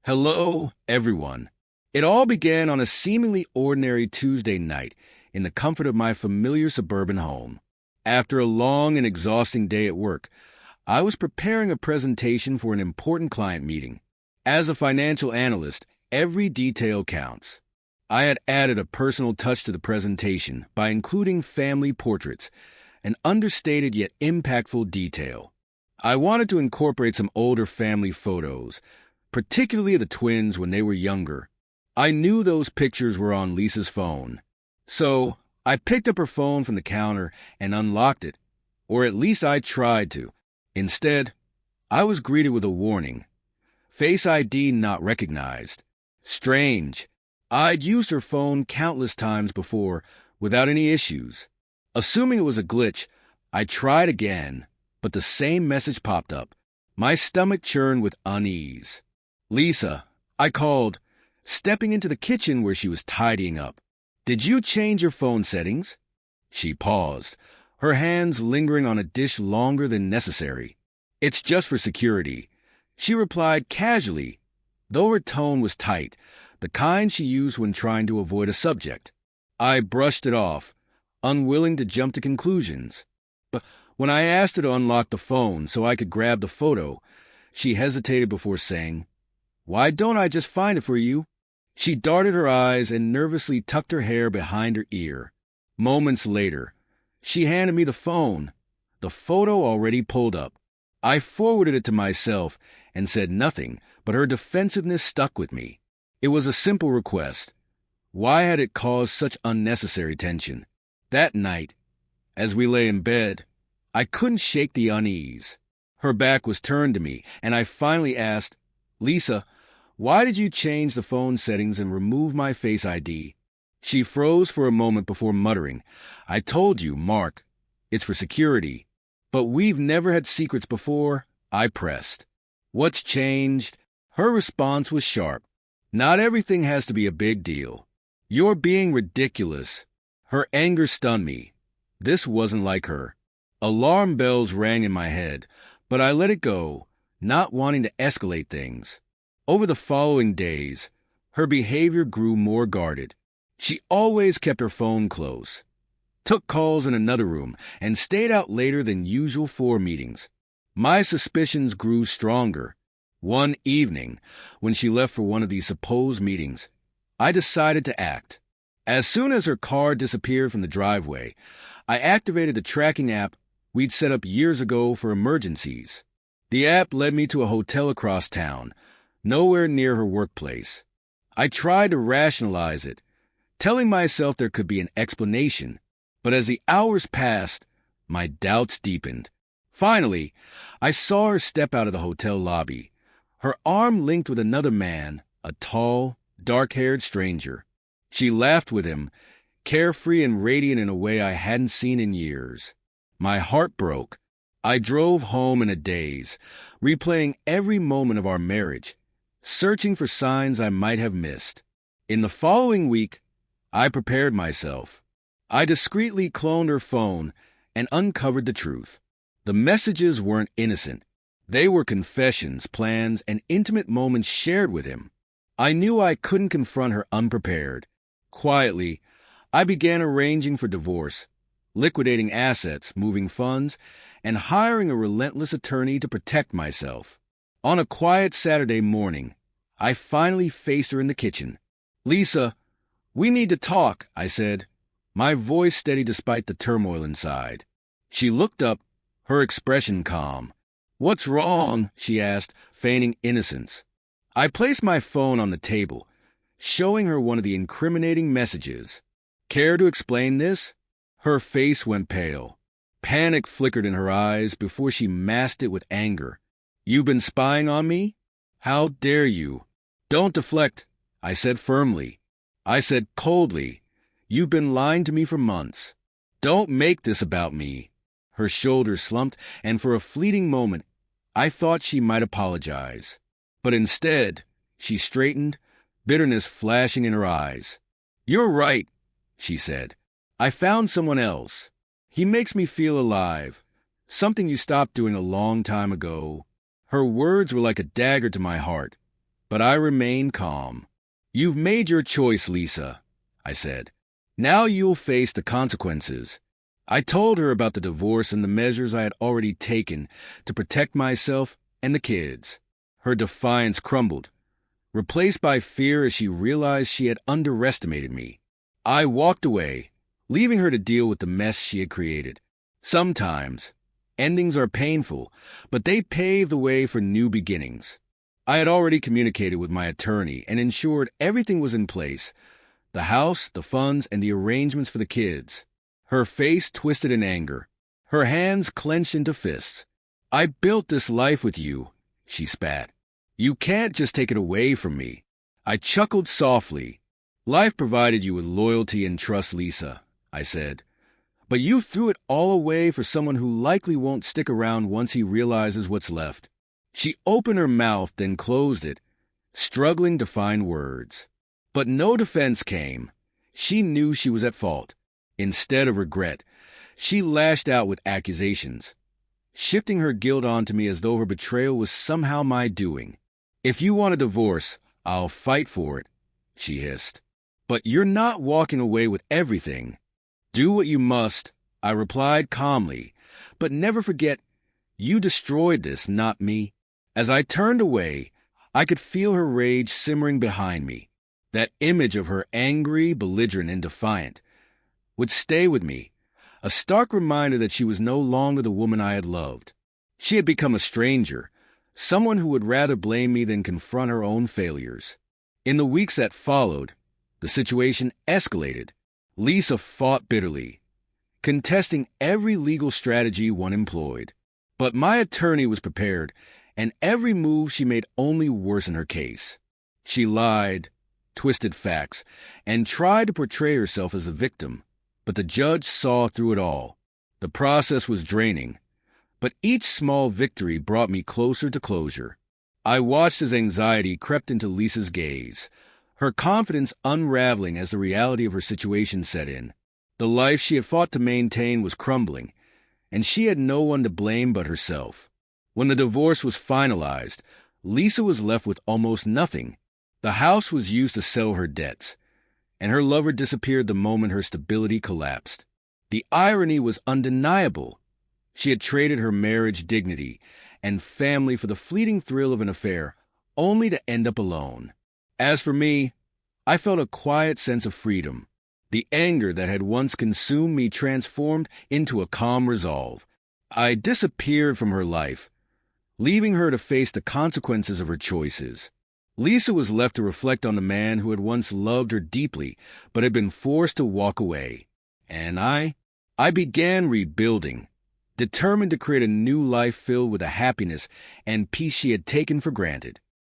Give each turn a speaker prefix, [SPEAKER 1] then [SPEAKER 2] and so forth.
[SPEAKER 1] Hello, everyone. It all began on a seemingly ordinary Tuesday night in the comfort of my familiar suburban home. After a long and exhausting day at work, I was preparing a presentation for an important client meeting. As a financial analyst, every detail counts. I had added a personal touch to the presentation by including family portraits, an understated yet impactful detail. I wanted to incorporate some older family photos, particularly the twins when they were younger. I knew those pictures were on Lisa's phone. So I picked up her phone from the counter and unlocked it, or at least I tried to. Instead, I was greeted with a warning. Face ID not recognized. Strange. I'd used her phone countless times before without any issues. Assuming it was a glitch, I tried again, but the same message popped up. My stomach churned with unease. Lisa, I called, stepping into the kitchen where she was tidying up. Did you change your phone settings? She paused, her hands lingering on a dish longer than necessary. It's just for security. She replied casually, though her tone was tight, the kind she used when trying to avoid a subject. I brushed it off, unwilling to jump to conclusions. But when I asked her to unlock the phone so I could grab the photo, she hesitated before saying, "Why don't I just find it for you?" She darted her eyes and nervously tucked her hair behind her ear. Moments later, she handed me the phone, the photo already pulled up. I forwarded it to myself and said nothing, but her defensiveness stuck with me. It was a simple request. Why had it caused such unnecessary tension? That night, as we lay in bed, I couldn't shake the unease. Her back was turned to me, and I finally asked, "Lisa, why did you change the phone settings and remove my Face ID?" She froze for a moment before muttering, "I told you, Mark, it's for security." "But we've never had secrets before," I pressed. "What's changed?" Her response was sharp. "Not everything has to be a big deal. You're being ridiculous." Her anger stunned me. This wasn't like her. Alarm bells rang in my head, but I let it go, not wanting to escalate things. Over the following days, her behavior grew more guarded. She always kept her phone close, took calls in another room, and stayed out later than usual for meetings. My suspicions grew stronger. One evening, when she left for one of these supposed meetings, I decided to act. As soon as her car disappeared from the driveway, I activated the tracking app we'd set up years ago for emergencies. The app led me to a hotel across town, nowhere near her workplace. I tried to rationalize it, telling myself there could be an explanation, but as the hours passed, my doubts deepened. Finally, I saw her step out of the hotel lobby, her arm linked with another man, a tall, dark-haired stranger. She laughed with him, carefree and radiant in a way I hadn't seen in years. My heart broke. I drove home in a daze, replaying every moment of our marriage, searching for signs I might have missed. In the following week, I prepared myself. I discreetly cloned her phone and uncovered the truth. The messages weren't innocent. They were confessions, plans, and intimate moments shared with him. I knew I couldn't confront her unprepared. Quietly, I began arranging for divorce, liquidating assets, moving funds, and hiring a relentless attorney to protect myself. On a quiet Saturday morning, I finally faced her in the kitchen. "Lisa, we need to talk," I said, my voice steady despite the turmoil inside. She looked up, her expression calm. "What's wrong?" she asked, feigning innocence. I placed my phone on the table, showing her one of the incriminating messages. "Care to explain this?" Her face went pale. Panic flickered in her eyes before she masked it with anger. "You've been spying on me? How dare you?" "Don't deflect," I said firmly. I said coldly, "You've been lying to me for months. Don't make this about me." Her shoulders slumped, and for a fleeting moment, I thought she might apologize. But instead, she straightened, bitterness flashing in her eyes. "You're right," she said. "I found someone else. He makes me feel alive, something you stopped doing a long time ago." Her words were like a dagger to my heart. but I remained calm. "You've made your choice, Lisa," I said. "Now you'll face the consequences." I told her about the divorce and the measures I had already taken to protect myself and the kids. Her defiance crumbled, replaced by fear as she realized she had underestimated me. I walked away, leaving her to deal with the mess she had created. Sometimes, endings are painful, but they pave the way for new beginnings. I had already communicated with my attorney and ensured everything was in place: the house, the funds, and the arrangements for the kids. Her face twisted in anger, her hands clenched into fists. "I built this life with you," she spat. "You can't just take it away from me." I chuckled softly. "Life provided you with loyalty and trust, Lisa," I said. "But you threw it all away for someone who likely won't stick around once he realizes what's left." She opened her mouth, then closed it, struggling to find words. But no defense came. She knew she was at fault. Instead of regret, she lashed out with accusations, shifting her guilt onto me as though her betrayal was somehow my doing. "If you want a divorce, I'll fight for it," she hissed. "But you're not walking away with everything." "Do what you must," I replied calmly, "but never forget, you destroyed this, not me." As I turned away, I could feel her rage simmering behind me. That image of her angry, belligerent, and defiant would stay with me, a stark reminder that she was no longer the woman I had loved. She had become a stranger, someone who would rather blame me than confront her own failures. In the weeks that followed, the situation escalated. Lisa fought bitterly, contesting every legal strategy one employed. But my attorney was prepared, and every move she made only worsened her case. She lied, twisted facts, and tried to portray herself as a victim, but the judge saw through it all. The process was draining, but each small victory brought me closer to closure. I watched as anxiety crept into Lisa's gaze, her confidence unraveling as the reality of her situation set in. The life she had fought to maintain was crumbling, and she had no one to blame but herself. When the divorce was finalized, Lisa was left with almost nothing. The house was used to settle her debts, and her lover disappeared the moment her stability collapsed. The irony was undeniable. She had traded her marriage dignity and family for the fleeting thrill of an affair, only to end up alone. As for me, I felt a quiet sense of freedom. The anger that had once consumed me transformed into a calm resolve. I disappeared from her life, leaving her to face the consequences of her choices. Lisa was left to reflect on the man who had once loved her deeply, but had been forced to walk away. And I began rebuilding, determined to create a new life filled with the happiness and peace she had taken for granted.